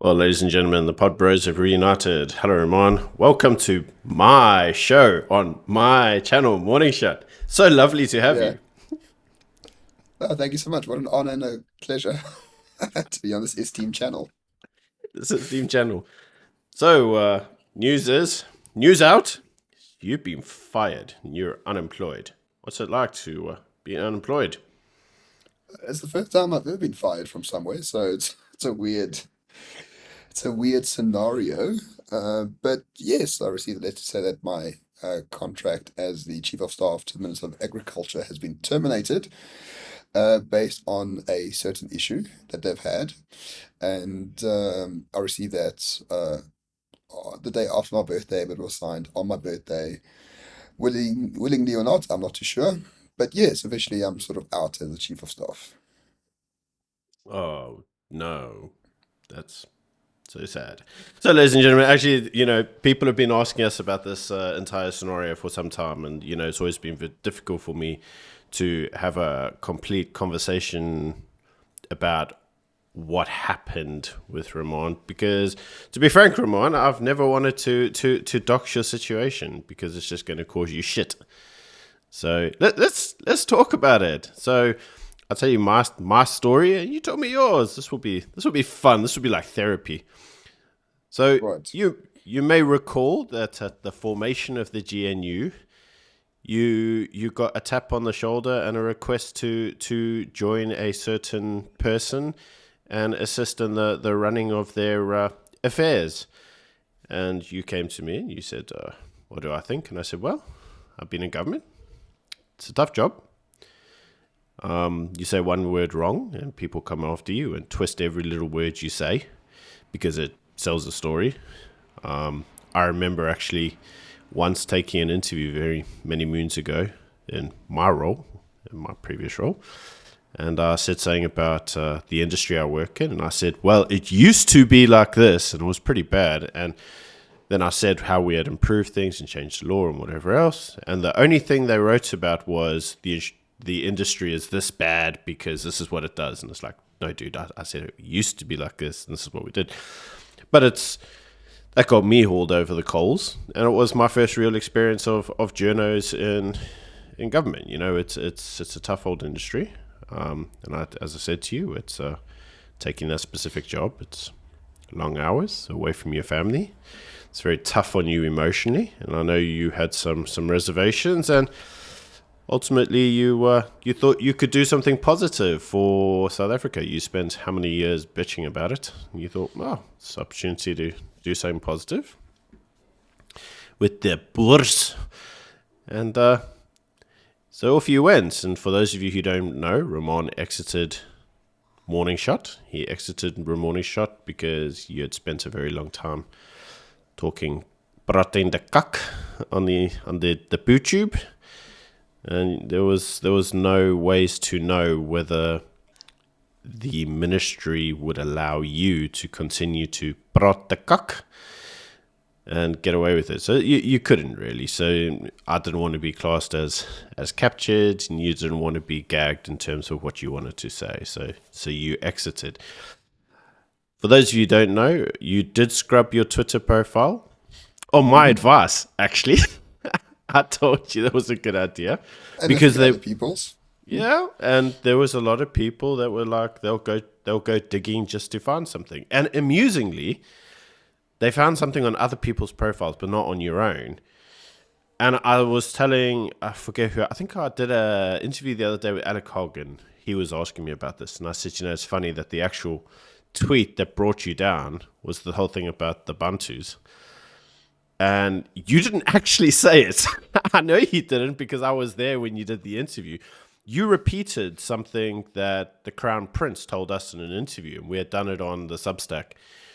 Well, ladies and gentlemen, the Pod Bros have reunited. Hello, Ramon. Welcome to my show on my channel, Morning Shot. So lovely to have Yeah. you. Oh, thank you so much. What an honor and a pleasure to be on this esteemed channel. This is Team Channel. So, news out. You've been fired. You're unemployed. What's it like to be unemployed? It's the first time I've ever been fired from somewhere, so it's a weird scenario. But yes, I received a letter to say that my contract as the Chief of Staff to the Minister of Agriculture has been terminated, based on a certain issue that they've had, and I received that the day after my birthday, but it was signed on my birthday. Willingly or not, I'm not too sure. But yes, officially I'm sort of out as the chief of staff. Oh, no. That's so sad. So, ladies and gentlemen, actually, people have been asking us about this entire scenario for some time, and it's always been very difficult for me to have a complete conversation about what happened with Ramon. Because, to be frank, Ramon, I've never wanted to dox your situation because it's just going to cause you shit. So let's talk about it. So I'll tell you my story, and you tell me yours. This will be fun. This will be like therapy. So Right. you may recall that at the formation of the GNU, you got a tap on the shoulder and a request to join a certain person and assist in the running of their affairs. And you came to me and you said, "What do I think?" And I said, "Well, I've been in government. It's a tough job. You say one word wrong, and people come after you and twist every little word you say because it sells a story." I remember actually once taking an interview very many moons ago in my previous role, and I said something about the industry I work in, and I said, "Well, it used to be like this, and it was pretty bad." And then I said how we had improved things and changed the law and whatever else. And the only thing they wrote about was the industry is this bad because this is what it does. And it's like, no, dude, I said it used to be like this, and this is what we did. But that got me hauled over the coals, and it was my first real experience of journos in government. It's a tough old industry, and as I said to you, it's taking that specific job. It's long hours away from your family. It's very tough on you emotionally, and I know you had some reservations, and ultimately you thought you could do something positive for South Africa. You spent how many years bitching about it, and you thought, oh, it's an opportunity to do something positive with the Boers. And so off you went. And for those of you who don't know, Ramon exited Morning Shot. He exited Morning Shot because you had spent a very long time talking praten de kak on the YouTube, and there was no ways to know whether the ministry would allow you to continue to praat de kak and get away with it. So you couldn't really. So I didn't want to be classed as captured, and you didn't want to be gagged in terms of what you wanted to say. So you exited. For those of you who don't know, you did scrub your Twitter profile. On my Hmm. advice, actually. I told you that was a good idea. And a Because few they other peoples. Yeah, and there was a lot of people that were like they'll go digging just to find something. And amusingly, they found something on other people's profiles but not on your own. And I was telling, I forget who, I think I did a interview the other day with Alec Hogan. He was asking me about this, and I said, it's funny that the actual tweet that brought you down was the whole thing about the Bantus. And you didn't actually say it. I know you didn't because I was there when you did the interview. You repeated something that the Crown Prince told us in an interview, and we had done it on the Substack.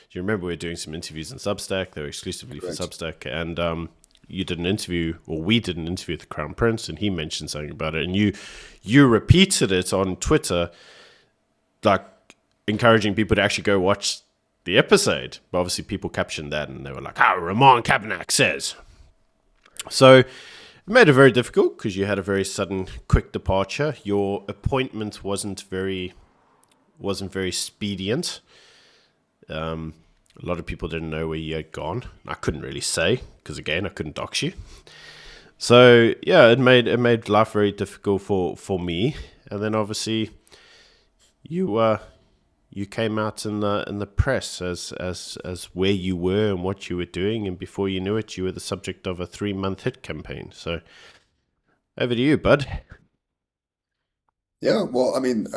Do you remember we were doing some interviews in Substack? They were exclusively for Correct. Substack. And you did an interview, or we did an interview with the Crown Prince, and he mentioned something about it. And you repeated it on Twitter, like encouraging people to actually go watch the episode. But obviously, people captioned that and they were like, Roman Cabanac says. So it made it very difficult because you had a very sudden, quick departure. Your appointment wasn't very expedient. A lot of people didn't know where you had gone. I couldn't really say because, again, I couldn't dox you. So yeah, it made life very difficult for me. And then obviously you you came out in the press as where you were and what you were doing, and before you knew it, you were the subject of a 3 month hit campaign. So over to you, bud. Yeah, well, I mean,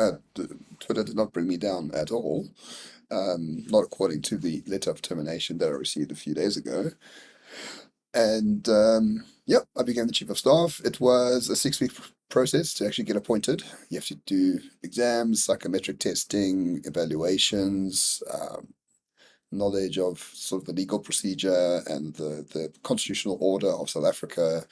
Twitter did not bring me down at all. Not according to the letter of termination that I received a few days ago. And yeah, I became the chief of staff. It was a 6 week process to actually get appointed. You have to do exams, psychometric testing, evaluations, knowledge of sort of the legal procedure and the constitutional order of South Africa.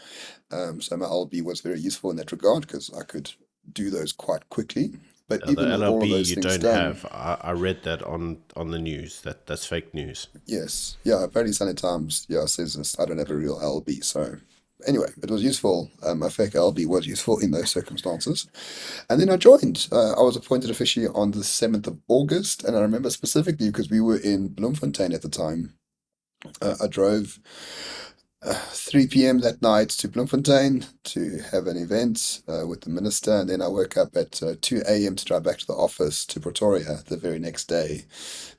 So my LB was very useful in that regard because I could do those quite quickly. But The even with all LLB of those you things don't done, have. I read that on the news. That's fake news. yes, yeah, apparently Sunday Times, yeah, says this. I don't have a real LB, so anyway, it was useful. A fake LB was useful in those circumstances. And then I joined. I was appointed officially on the 7th of August, and I remember specifically because we were in Bloemfontein at the time. I drove 3 p.m. that night to Bloemfontein to have an event with the minister, and then I woke up at 2 a.m. to drive back to the office to Pretoria the very next day.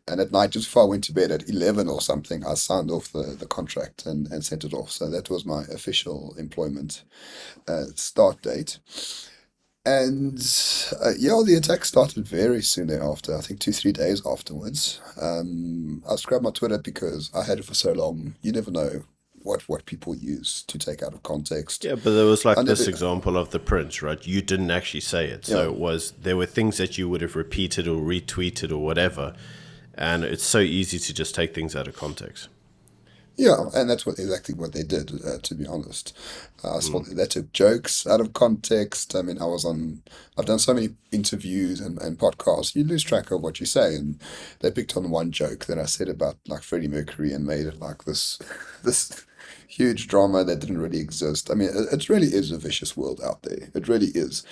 And at night, just before I went to bed at 11 or something, I signed off the contract and sent it off. So that was my official employment start date. And yeah, the attack started very soon thereafter. I think 2, 3 days afterwards. I scrubbed my Twitter because I had it for so long. You never know what people use to take out of context. Yeah, but there was I like never, this example of the prince, right? You didn't actually say it. yeah, So it was there were things that you would have repeated or retweeted or whatever. And it's so easy to just take things out of context. yeah, and that's what exactly what they did. To be honest, I saw Mm. that they took jokes out of context. I mean, I've done so many interviews and podcasts. You lose track of what you say, and they picked on one joke that I said about like Freddie Mercury and made it like this, this huge drama that didn't really exist. I mean, it really is a vicious world out there. It really is,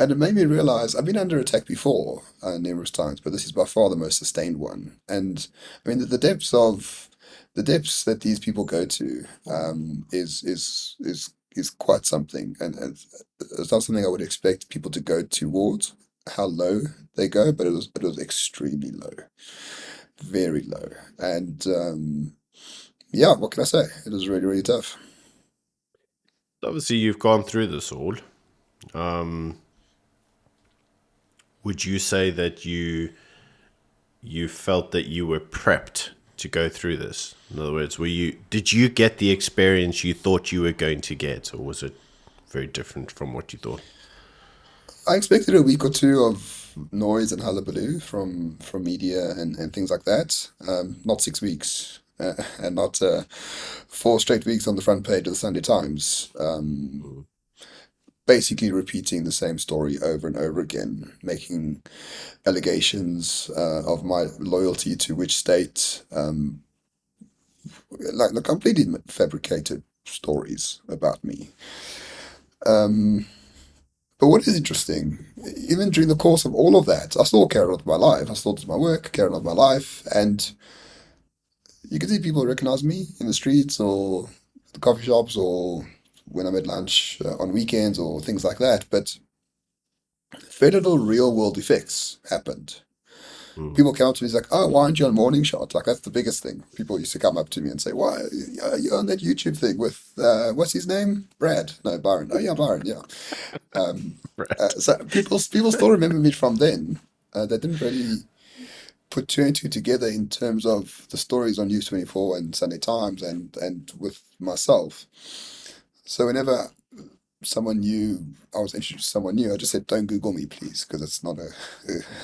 and it made me realize I've been under attack before, numerous times, but this is by far the most sustained one. And I mean, the depths that these people go to is quite something, and it's not something I would expect people to go towards. How low they go, but it was extremely low, very low, and yeah, what can I say? It was really really tough. Obviously, you've gone through this all. Would you say that you felt that you were prepped to go through this? In other words, did you get the experience you thought you were going to get, or was it very different from what you thought? I expected a week or two of noise and hullabaloo from media and things like that. Not 6 weeks. And not 4 straight weeks on the front page of the Sunday Times. Mm. Basically repeating the same story over and over again, making allegations of my loyalty to which state, like completely fabricated stories about me. Um, but what is interesting, even during the course of all of that, I still carried on with my life. I still did my work, carried on with my life, and you can see people recognize me in the streets or the coffee shops or when I'm at lunch on weekends or things like that. But very little real world effects happened. Mm. People come up to me and like, oh, why aren't you on Morning Shot? Like that's the biggest thing. People used to come up to me and say, why you're on that YouTube thing with what's his name? Brad? No, Byron. Oh yeah, Byron. Yeah. Um, Right. so people still remember me from then. They didn't really put two and two together in terms of the stories on News 24 and Sunday Times and with myself. So whenever someone new, I was introduced to someone new, I just said, don't Google me, please, because it's not a,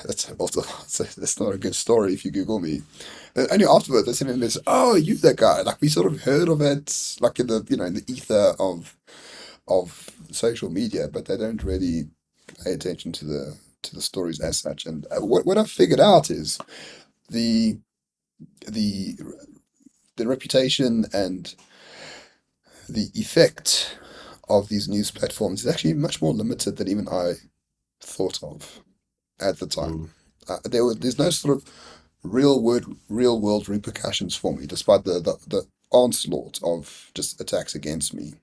that's also, it's not a good story if you Google me. And only afterwards, they sent me this, oh, you that guy. Like we sort of heard of it, like in the, in the ether of social media, but they don't really pay attention to the stories as such. And what I figured out is the the the reputation and the effect of these news platforms is actually much more limited than even I thought of at the time. Mm. There's no sort of real world repercussions for me, despite the onslaught of just attacks against me.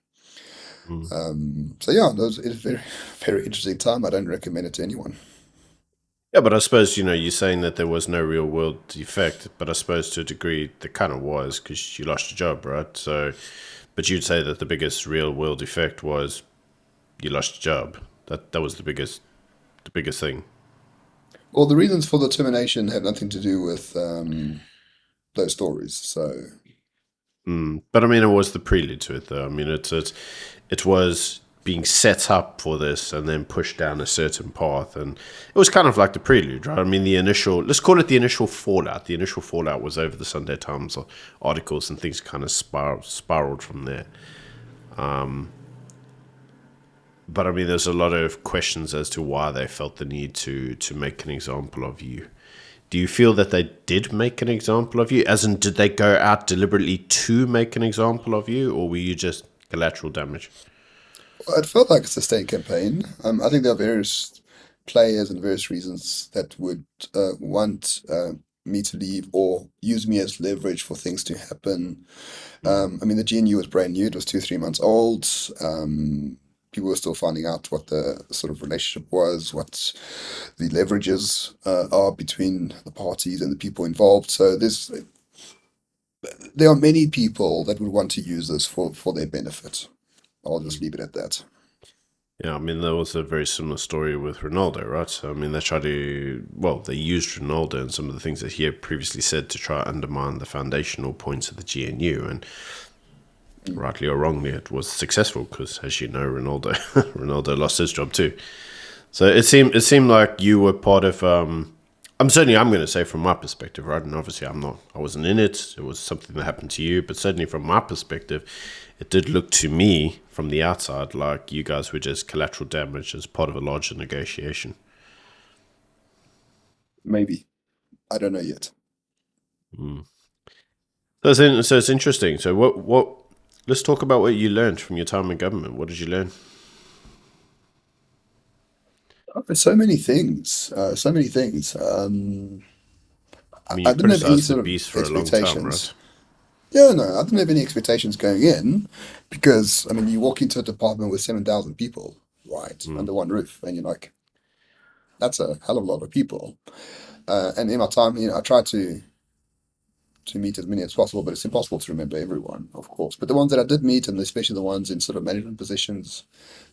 Mm. So yeah, it was a very very interesting time. I don't recommend it to anyone. Yeah, but I suppose, you're saying that there was no real world effect, but I suppose to a degree there kind of was because you lost your job, right? So, but you'd say that the biggest real world effect was you lost your job. That was the biggest thing. Well, the reasons for the termination had nothing to do with those stories. So But I mean, it was the prelude to it, though. I mean, it was being set up for this and then pushed down a certain path, and it was kind of like the prelude, right? I mean, the initial, let's call it the initial fallout. The initial fallout was over the Sunday Times articles, and things kind of spiraled from there. But I mean, there's a lot of questions as to why they felt the need to make an example of you. Do you feel that they did make an example of you? As in, did they go out deliberately to make an example of you, or were you just collateral damage? it felt like a sustained campaign. I think there are various players and various reasons that would want me to leave or use me as leverage for things to happen. Mm. I mean, the GNU was brand new; it was 2, 3 months old. People were still finding out what the sort of relationship was, what the leverages are between the parties and the people involved. So there are many people that would want to use this for their benefit. I'll just leave it at that. Yeah, I mean, there was a very similar story with Ronaldo, right? So, I mean, they used Ronaldo and some of the things that he had previously said to try to undermine the foundational points of the GNU. And Mm. rightly or wrongly, it was successful because, as you know, Ronaldo Ronaldo lost his job too. So it seemed like you were part of. I'm going to say from my perspective, right? And obviously, I'm not. I wasn't in it. It was something that happened to you, but certainly from my perspective, it did look to me from the outside like you guys were just collateral damage as part of a larger negotiation. Maybe. I don't know yet. Mm. So it's interesting. So what? Let's talk about what you learned from your time in government. What did you learn? Oh, there's so many things. So many things. I mean, I you didn't have any criticized the sort of beast for a long time, expectations. right? Yeah, no, I didn't have any expectations going in because, I mean, you walk into a department with 7,000 people, right, Mm. under one roof, and you're like, that's a hell of a lot of people. And in my time, I tried to meet as many as possible, but it's impossible to remember everyone, of course. But the ones that I did meet, and especially the ones in sort of management positions,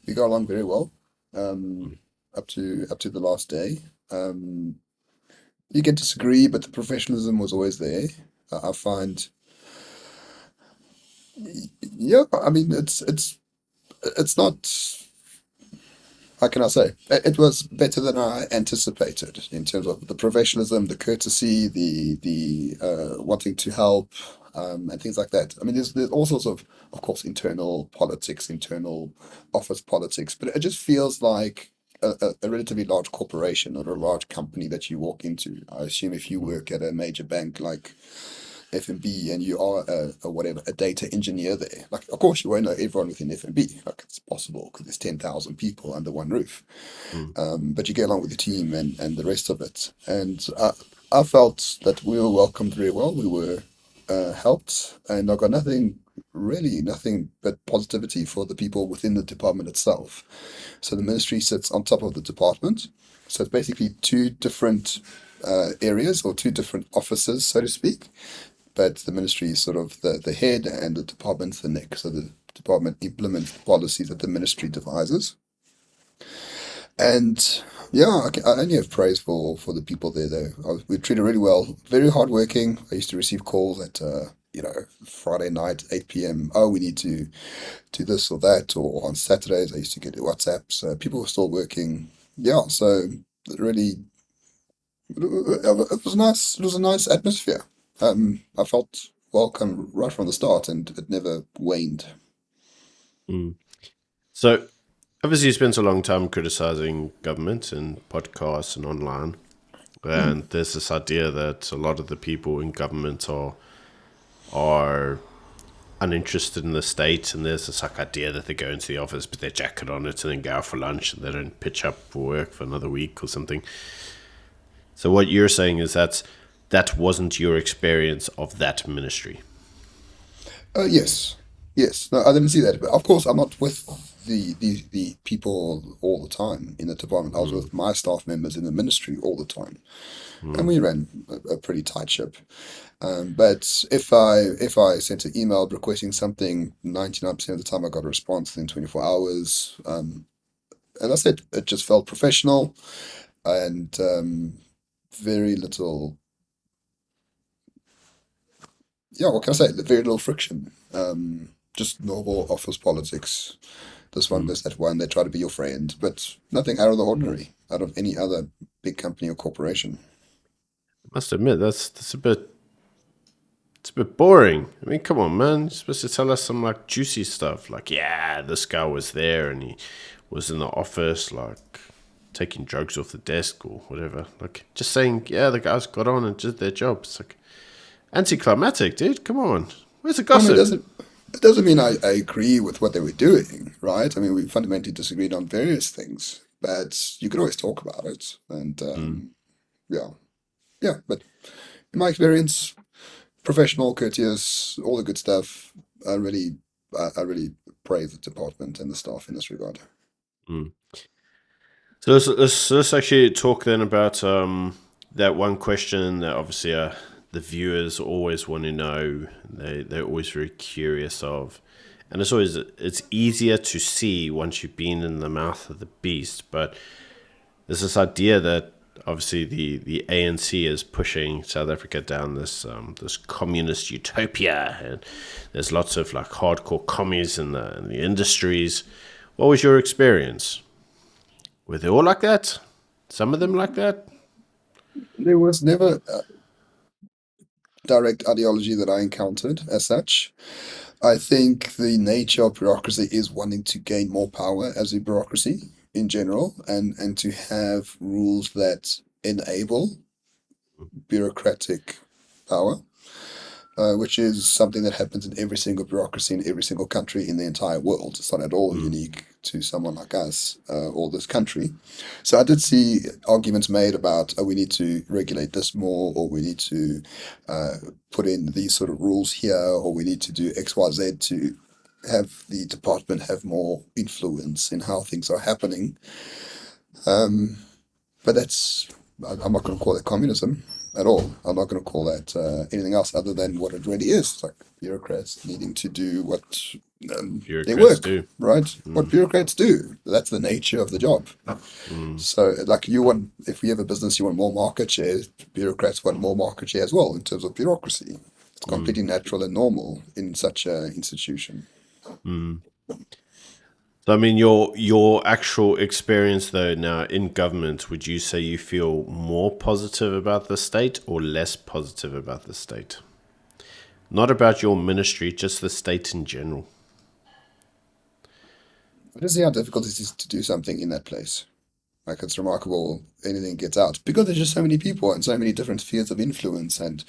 we got along very well, um, up to the last day. Um, you can disagree, but the professionalism was always there. I find, yeah, I mean, it's not. How can I say? It was better than I anticipated in terms of the professionalism, the courtesy, the wanting to help, and things like that. I mean, there's all sorts of course, internal politics, internal office politics, but it just feels like a relatively large corporation or a large company that you walk into. I assume if you work at a major bank like FNB and you are a whatever a data engineer there, like of course you won't know everyone within FNB. Like it's possible because there's 10,000 people under one roof, Mm. but you get along with your team and the rest of it. And I felt that we were welcomed very well. We were helped, and I got nothing but positivity for the people within the department itself. So the ministry sits on top of the department. So it's basically two different areas or two different offices, so to speak, but the ministry is sort of the head and the department's the neck. So the department implements the policies that the ministry devises. And yeah, I only have praise for the people there, though. We treated really well, very hardworking. I used to receive calls at, Friday night, 8 p.m. Oh, we need to do this or that. Or on Saturdays, I used to get WhatsApps. People were still working. Yeah, so really, it was nice. It was a nice atmosphere. I felt welcome right from the start, and it never waned. Mm. So obviously, you spent a long time criticizing government and podcasts and online. Mm. And there's this idea that a lot of the people in government are uninterested in the state, and there's this like idea that they go into the office, put their jacket on it, and then go out for lunch, and they don't pitch up for work for another week or something. So what you're saying is that wasn't your experience of that ministry. Yes, yes. No, I didn't see that. But of course, I'm not with the people all the time in the department. I was Mm, with my staff members in the ministry all the time, and mm, we ran a pretty tight ship. But if I sent an email requesting something, 99% of the time I got a response within 24 hours. And I said it just felt professional and very little, yeah, what can I say? Very little friction. Just normal office politics. This one mm. does that one. They try to be your friend, but nothing out of the ordinary, out of any other big company or corporation. I must admit that's a bit it's a bit boring. I mean, come on, man. You're supposed to tell us some like juicy stuff, like yeah, this guy was there and he was in the office, like taking drugs off the desk or whatever. Like just saying, yeah, the guys got on and did their job. It's like anticlimactic, dude. Come on, where's the I mean, gossip? it doesn't mean I agree with what they were doing, right? I mean, we fundamentally disagreed on various things, but you could always talk about it. And Mm, yeah, yeah. But in my experience, professional, courteous, all the good stuff. I really, I really praise the department and the staff in this regard. mm. So let's actually talk then about that one question that obviously the viewers always want to know. They're always very curious of, and it's easier to see once you've been in the mouth of the beast. But there's this idea that obviously the ANC is pushing South Africa down this communist utopia, and there's lots of like hardcore commies in the industries. What was your experience? Were they all like that? Some of them like that? There was never a direct ideology that I encountered as such. I think the nature of bureaucracy is wanting to gain more power as a bureaucracy in general, and to have rules that enable bureaucratic power, which is something that happens in every single bureaucracy in every single country in the entire world. It's not at all Mm, unique to someone like us or this country. So I did see arguments made about, oh, we need to regulate this more, or we need to uh, put in these sort of rules here, or we need to do X, Y, Z to have the department have more influence in how things are happening. Um, but I'm not going to call it communism at all. I'm not going to call that anything else other than what it really is. It's like bureaucrats needing to do what their bureaucrats work, do. right? What Mm, bureaucrats do. That's the nature of the job. mm, So, like if you have a business, you want more market share, bureaucrats want more market share as well in terms of bureaucracy. It's mm, completely natural and normal in such an institution. mm. So I mean, your actual experience though now in government, would you say you feel more positive about the state or less positive about the state? Not about your ministry, just the state in general. But see how difficult it is to do something in that place. Like it's remarkable anything gets out because there's just so many people and so many different spheres of influence, and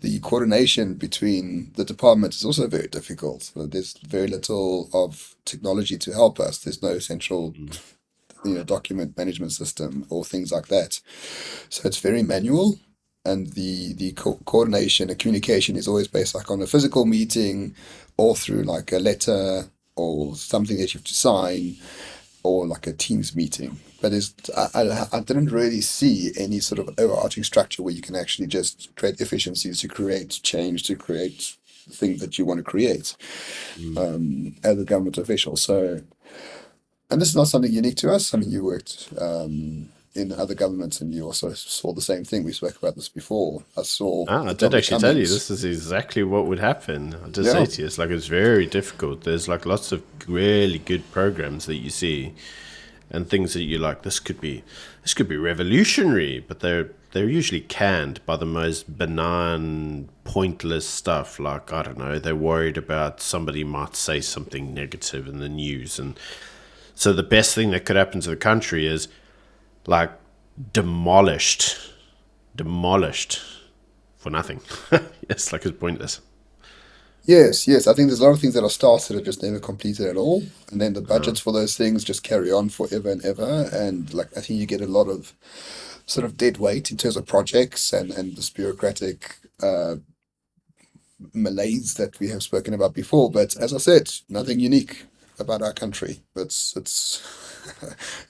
the coordination between the departments is also very difficult. There's very little of technology to help us. There's no central, Mm, document management system or things like that. So it's very manual, and the coordination and communication is always based like on a physical meeting, or through like a letter or something that you have to sign, or like a Teams meeting. But I didn't really see any sort of overarching structure where you can actually just create efficiencies to create change, to create the thing that you want to create mm. as a government official. So, and this is not something unique to us. I mean, you worked in other governments and you also saw the same thing. We spoke about this before. I saw Ah, I the did Dominic actually tell you Cummings. this is exactly what would happen. I did say Yeah, to you, it's like it's very difficult. There's like lots of really good programs that you see, and things that you like. This could be revolutionary, but they're usually canned by the most benign, pointless stuff. Like I don't know, they're worried about somebody might say something negative in the news, and so the best thing that could happen to the country is like demolished, demolished for nothing. Yes, like it's pointless. yes, yes. I think there's a lot of things that are started and just never completed at all. And then the Uh, budgets for those things just carry on forever and ever. And like I think you get a lot of sort of dead weight in terms of projects and this bureaucratic malaise that we have spoken about before. But as I said, nothing unique about our country. It's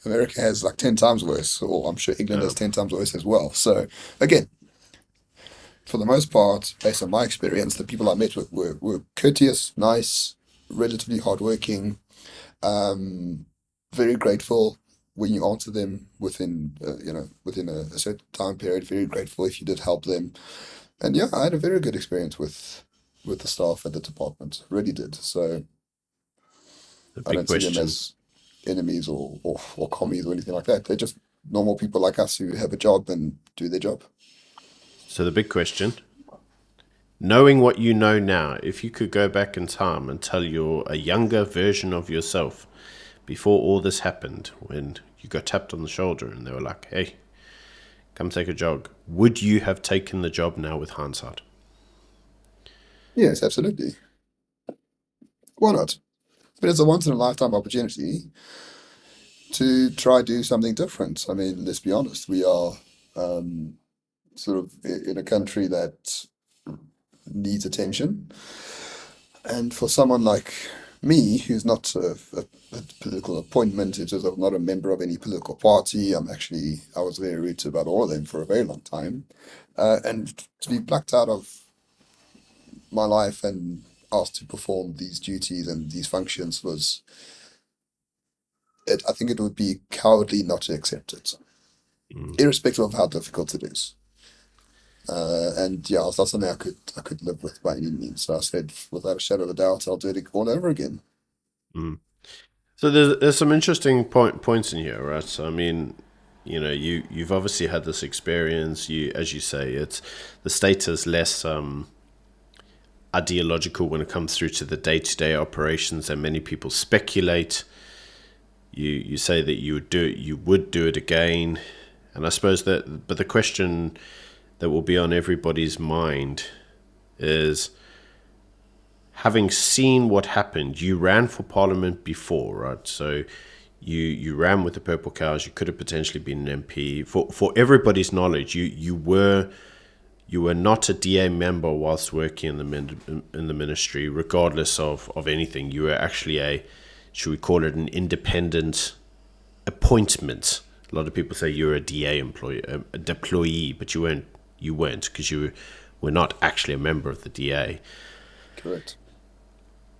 America has like 10 times worse, or I'm sure England has 10 times worse as well. So again, for the most part, based on my experience, the people I met with were courteous, nice, relatively hardworking, very grateful when you answer them within, within a certain time period. Very grateful if you did help them, and yeah, I had a very good experience with the staff at the department. Really did. So The I big don't see them question. as enemies or commies or anything like that. They're just normal people like us who have a job and do their job. So the big question, knowing what you know now, if you could go back in time and tell a younger version of yourself before all this happened, when you got tapped on the shoulder and they were like, "Hey, come take a jog," would you have taken the job now with hindsight? Yes, absolutely. Why not? But it's a once in a lifetime opportunity to try do something different. I mean, let's be honest, we are sort of in a country that needs attention. And for someone like me, who's not a political appointment, in terms of not a member of any political party, I was very rooted about all of them for a very long time. And to be plucked out of my life and asked to perform these duties and these functions I think it would be cowardly not to accept it, Mm. irrespective of how difficult it is. And yeah, it's not something I could live with by any means. So I said, without a shadow of a doubt, I'll do it all over again. Mm. So there's some interesting points in here, right? So I mean, you've obviously had this experience. You, as you say, it's the state is less ideological when it comes through to the day-to-day operations, and many people speculate. You say that you would do it again, and I suppose that, but the question that will be on everybody's mind is, having seen what happened, you ran for parliament before, right? So you ran with the purple cows. You could have potentially been an MP. For everybody's knowledge, you were not a DA member whilst working in the ministry, regardless of anything. You were actually should we call it, an independent appointment. A lot of people say you're a DA employee, a deployee, but you weren't because you were not actually a member of the DA. Correct.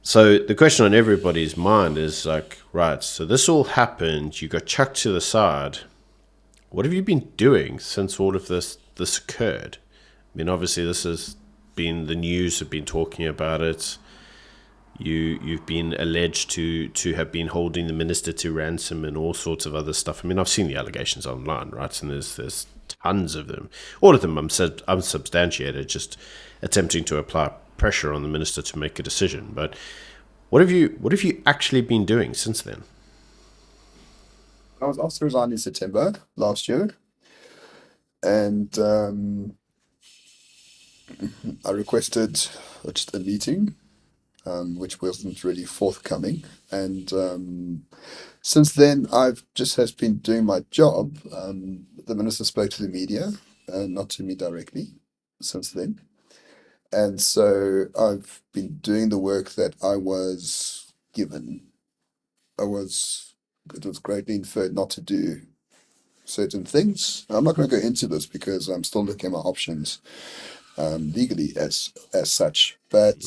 So the question on everybody's mind is like, right, so this all happened, you got chucked to the side. What have you been doing since all of this occurred? I mean, obviously this has been, the news have been talking about it. You've been alleged to have been holding the minister to ransom and all sorts of other stuff. I mean, I've seen the allegations online, right? And there's tons of them. All of them unsubstantiated, just attempting to apply pressure on the minister to make a decision. But what have you actually been doing since then? I was asked to resign in September last year, and I requested just a meeting, which wasn't really forthcoming. And since then, I've just has been doing my job. The minister spoke to the media, not to me directly, since then. And so I've been doing the work that I was given. I was, it was greatly inferred not to do certain things. I'm not going to go into this because I'm still looking at my options legally as such. But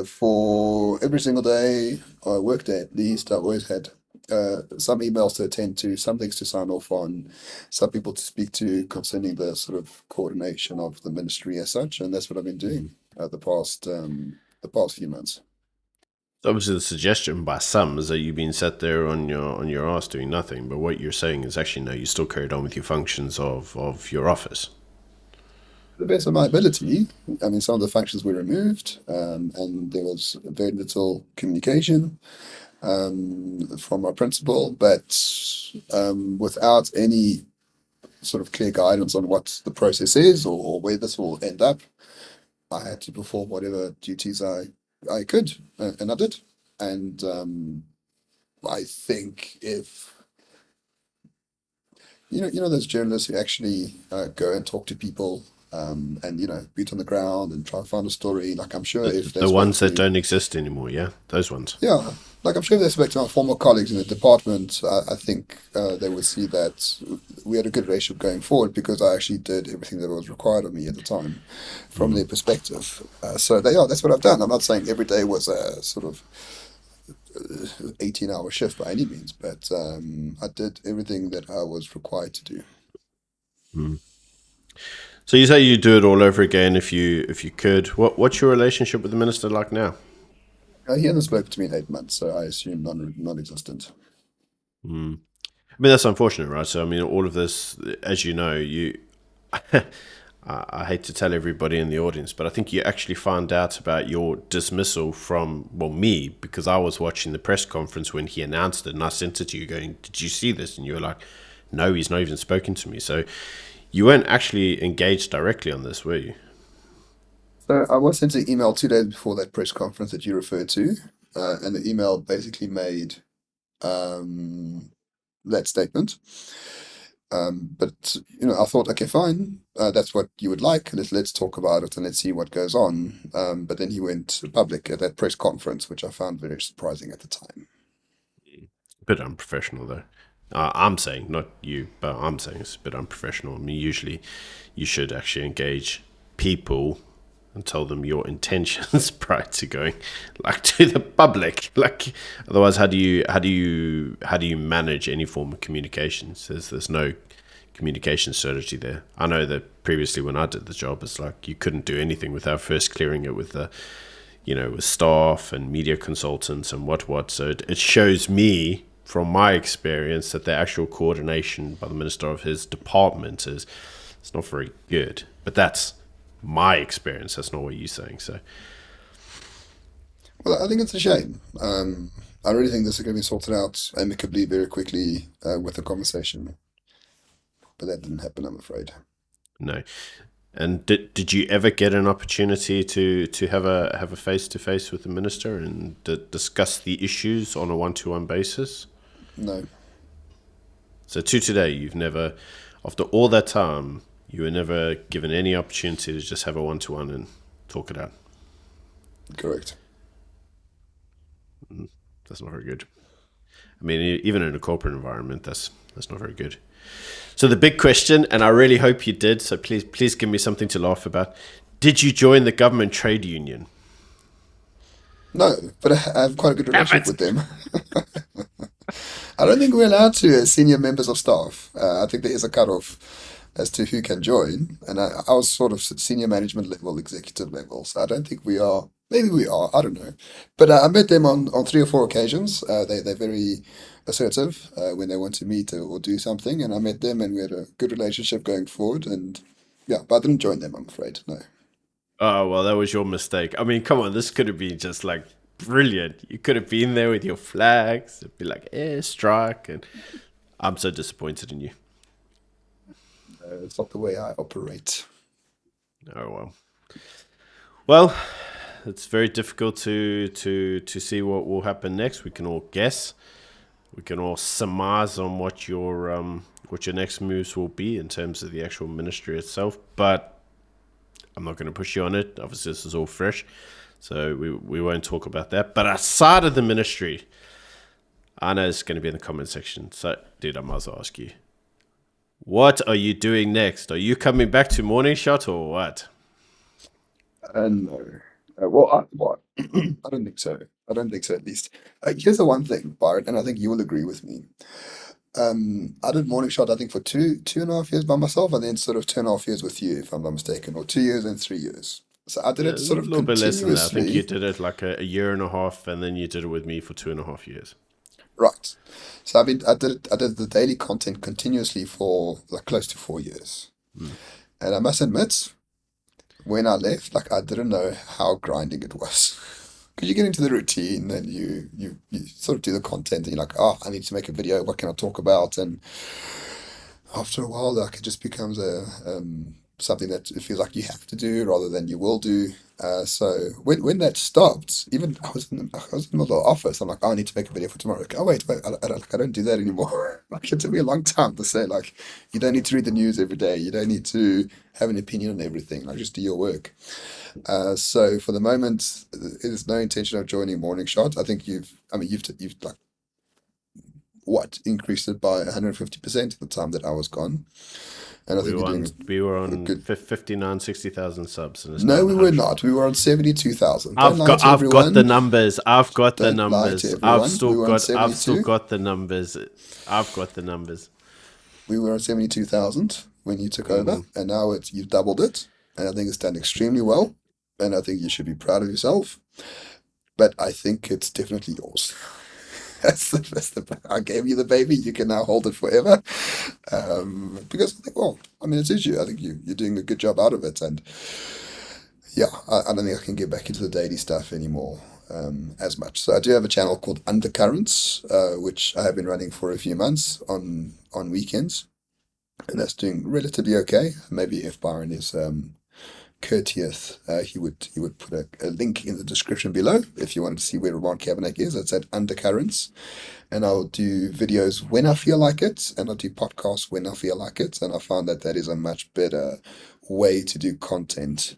for every single day, or work day at least, I always had some emails to attend to, some things to sign off on, some people to speak to concerning the sort of coordination of the ministry as such, and that's what I've been doing the past few months. So obviously, the suggestion by some is that you've been sat there on your ass doing nothing. But what you're saying is actually no, you still carried on with your functions of your office. To the best of my ability, I mean, some of the functions were removed, and there was very little communication from our principal, but without any sort of clear guidance on what the process is or where this will end up, I had to perform whatever duties I could, and I did. And I think if you know those journalists who actually go and talk to people, and beat on the ground and try to find a story. Like I'm sure if they The spoke ones that to, don't exist anymore, yeah, those ones. yeah, like I'm sure if they spoke to my former colleagues in the department, I think they would see that we had a good relationship going forward because I actually did everything that was required of me at the time, from Mm. their perspective. So they are. That's what I've done. I'm not saying every day was a sort of 18-hour shift by any means, but I did everything that I was required to do. Mm. So you say you do it all over again if you could. What's your relationship with the minister like now? He hasn't spoken to me in 8 months, so I assume non-existent. Mm. I mean, that's unfortunate, right? So, I mean, all of this, as you know, I hate to tell everybody in the audience, but I think you actually found out about your dismissal from, well, me, because I was watching the press conference when he announced it, and I sent it to you going, "Did you see this?" And you were like, "No, he's not even spoken to me." So you weren't actually engaged directly on this, were you? So I was sent an email 2 days before that press conference that you referred to, and the email basically made um, that statement. But I thought, okay, fine, that's what you would like. Let's talk about it and let's see what goes on. But then he went public at that press conference, which I found very surprising at the time. A bit unprofessional, though. I'm saying, not you, but I'm saying it's a bit unprofessional. I mean, usually you should actually engage people and tell them your intentions prior to going like to the public. Like, otherwise, how do you manage any form of communications? There's no communication strategy there. I know that previously when I did the job, it's like you couldn't do anything without first clearing it with the with staff and media consultants and what. So it shows me from my experience that the actual coordination by the minister of his department is it's not very good. But that's my experience. That's not what you're saying. So Well, I think it's a shame. I really think this is going to be sorted out amicably very quickly with a conversation, but that didn't happen, I'm afraid. no. And did you ever get an opportunity to have a face to face with the minister and discuss the issues on a 1-to-1 basis? No, So to today, you've never, after all that time, you were never given any opportunity to just have a 1-to-1 and talk it out. correct. That's not very good. I mean, even in a corporate environment, that's not very good. So the big question, and I really hope you did. So please give me something to laugh about. Did you join the government trade union? No, but I have quite a good Damn relationship it! with them. I don't think we're allowed to as senior members of staff. I think there is a cutoff as to who can join, and I was sort of senior management level, executive level, so I don't think we are. Maybe we are. I don't know, but I met them on 3 or 4 occasions. They're very assertive when they want to meet or do something, and I met them, and we had a good relationship going forward. And yeah, but I didn't join them. I'm afraid. No. Oh well, that was your mistake. I mean, come on, this could have been just like brilliant. You could have been there with your flags. It'd be like airstrike, and I'm so disappointed in you. It's not the way I operate. Oh well. Well, it's very difficult to see what will happen next. We can all guess. We can all surmise on what your next moves will be in terms of the actual ministry itself. But I'm not going to push you on it. Obviously, this is all fresh, so we won't talk about that. But outside of the ministry, I know it's going to be in the comment section. So, dude, I might as well ask you, what are you doing next? Are you coming back to Morning Shot or what? No. Well, I don't think so. I don't think so, at least. Here's the one thing, Byron, and I think you will agree with me. I did morning shot, I think, for two and a half years by myself, and then sort of 2.5 years with you, if I'm not mistaken, or 2 years and 3 years. So I did Yeah, it a sort of little bit less than that. I think you continuously, did it like a year and a half, and then you did it with me for 2.5 years. right? So I did the daily content continuously for like close to 4 years, Mm. and I must admit, when I left, like I didn't know how grinding it was. Because you get into the routine and you sort of do the content and you're like, oh, I need to make a video. What can I talk about? And after a while, like it just becomes something that it feels like you have to do rather than you will do. So when that stopped, even I was in the middle of the office. I'm like, oh, I need to make a video for tomorrow. Like, oh wait, I don't do that anymore. Like it took me a long time to say like, you don't need to read the news every day. You don't need to have an opinion on everything. Like just do your work. So for the moment, there's no intention of joining Morning Shot. I think you've like what increased it by 150% the time that I was gone, and I We think were you're on doing we were a on good. 59, 60,000 subs, and it's now No, on we were 100. not. We were on 72,000. Don't lie to I've got the everyone. numbers. I've got the Don't lie to numbers. everyone. We were on I've still 72. got the numbers. I've got the numbers. We were on 72,000 when you took over, Hmm. and now you've doubled it. And I think it's done extremely well. And I think you should be proud of yourself. But I think it's definitely yours. I gave you the baby. You can now hold it forever. Because I think, well, I mean, it is you. I think you're doing a good job out of it. And yeah, I don't think I can get back into the daily stuff anymore as much. So I do have a channel called Undercurrents, which I have been running for a few months on weekends, and that's doing relatively okay. Maybe if Byron is courteous, he would put a link in the description below if you wanted to see where Roman Cabanac is. It's at Undercurrents, and I'll do videos when I feel like it, and I'll do podcasts when I feel like it, and I found that that is a much better way to do content.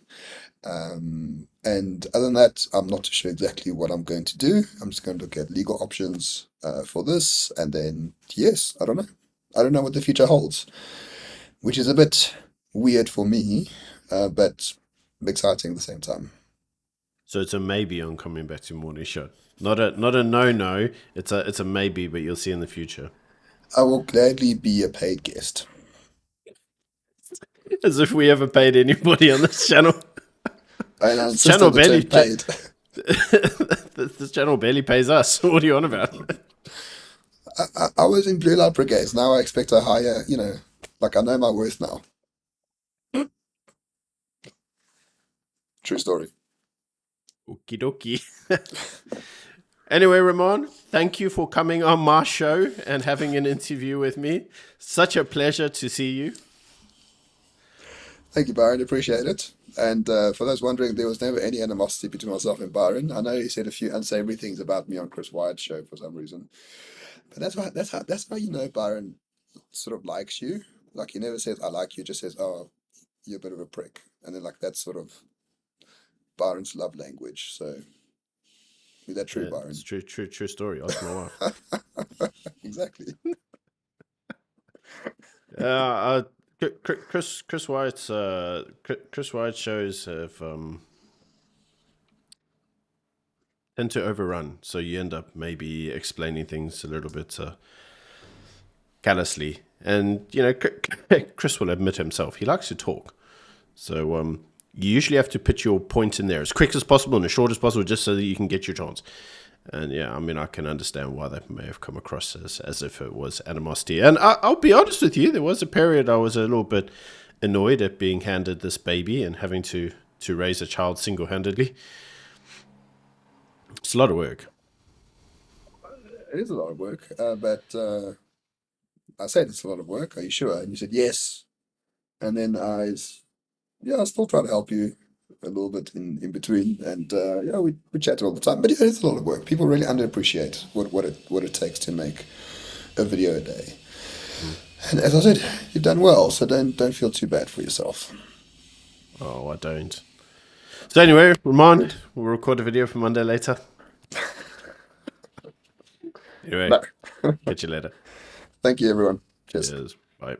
And other than that, I'm not too sure exactly what I'm going to do. I'm just going to look at legal options for this, and then yes, I don't know. I don't know what the future holds, which is a bit weird for me, but exciting at the same time. So it's a maybe on coming back to Morning Show. Not a no. It's a maybe, but you'll see in the future. I will gladly be a paid guest. As if we ever paid anybody on this channel. And I This insist channel on the barely term paid. this channel barely pays us. What are you on about? I was in Blue Light Brigades. Now I expect a higher, like I know my worth now. True story. Okie dokie. Anyway, Ramon, thank you for coming on my show and having an interview with me. Such a pleasure to see you. Thank you, Byron. Appreciate it. And for those wondering, there was never any animosity between myself and Byron. I know he said a few unsavory things about me on Chris Wyatt's show for some reason, but that's how you know Byron sort of likes you. Like he never says I like you, just says, "Oh, you're a bit of a prick," and then like that's sort of Byron's love language. So is that true, Yeah, it's Byron? true story. Ask my wife. Exactly. Uh, Chris White's Chris White shows have tend to overrun, so you end up maybe explaining things a little bit callously. And Chris will admit himself he likes to talk, so you usually have to put your point in there as quick as possible and as short as possible, just so that you can get your chance. And yeah, I mean, I can understand why that may have come across as if it was animosity. And I'll be honest with you, there was a period I was a little bit annoyed at being handed this baby and having to raise a child single-handedly. It's a lot of work. It is a lot of work, but I said it's a lot of work. Are you sure? And you said yes. And then yeah, I still try to help you a little bit in between. And yeah, we chat all the time. But yeah, it's a lot of work. People really underappreciate what it takes to make a video a day. And as I said, you've done well, so don't feel too bad for yourself. Oh, I don't. So anyway, Ramon, Good. we'll record a video for Monday later. Anyway, No. catch you later. Thank you, everyone. Cheers. Cheers. Bye.